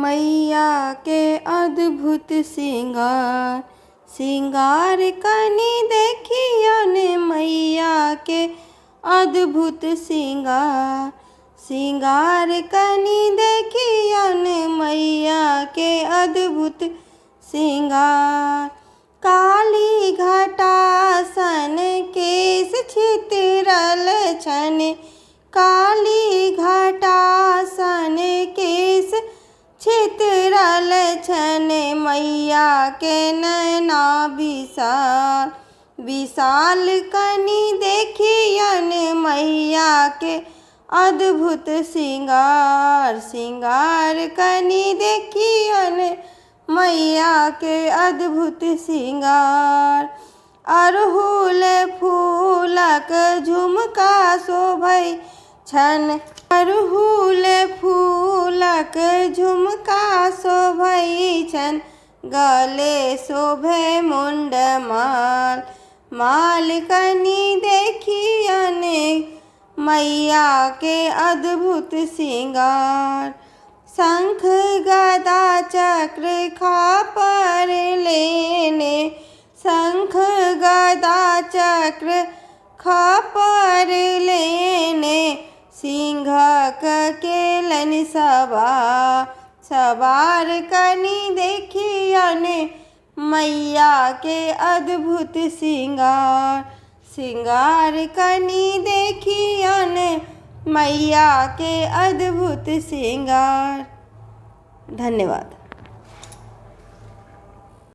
मैया के अद्भुत श्रृंगार, श्रृंगार कनि देखियन मैया के अद्भुत श्रृंगार, श्रृंगार कनि देखियन मैया के अद्भुत श्रृंगार। काली घटासन केश छितरल छन, काली घटासन केश छितरल छन मैया के नैना विशाल, विशाल कनि देखियन मैया के अद्भुत श्रृंगार, श्रृंगार कनि देखियन मैया के अद्भुत श्रृंगार। अड़हुल फूलक झुमका शोभै छन, अड़हुल फूलक झुमका शोभै छन, गले शोभे मुंडमाल, माल कनि देखियन मैया के अद्भुत श्रृंगार। शंख गदा चक्र खापर लेने, शंख गदा चक्र खापर लेने, सिंघक केलन सवार कनि देखियन मैया के अद्भुत श्रृंगार, श्रृंगार कनि देखियन मैया के अद्भुत श्रृंगार। धन्यवाद।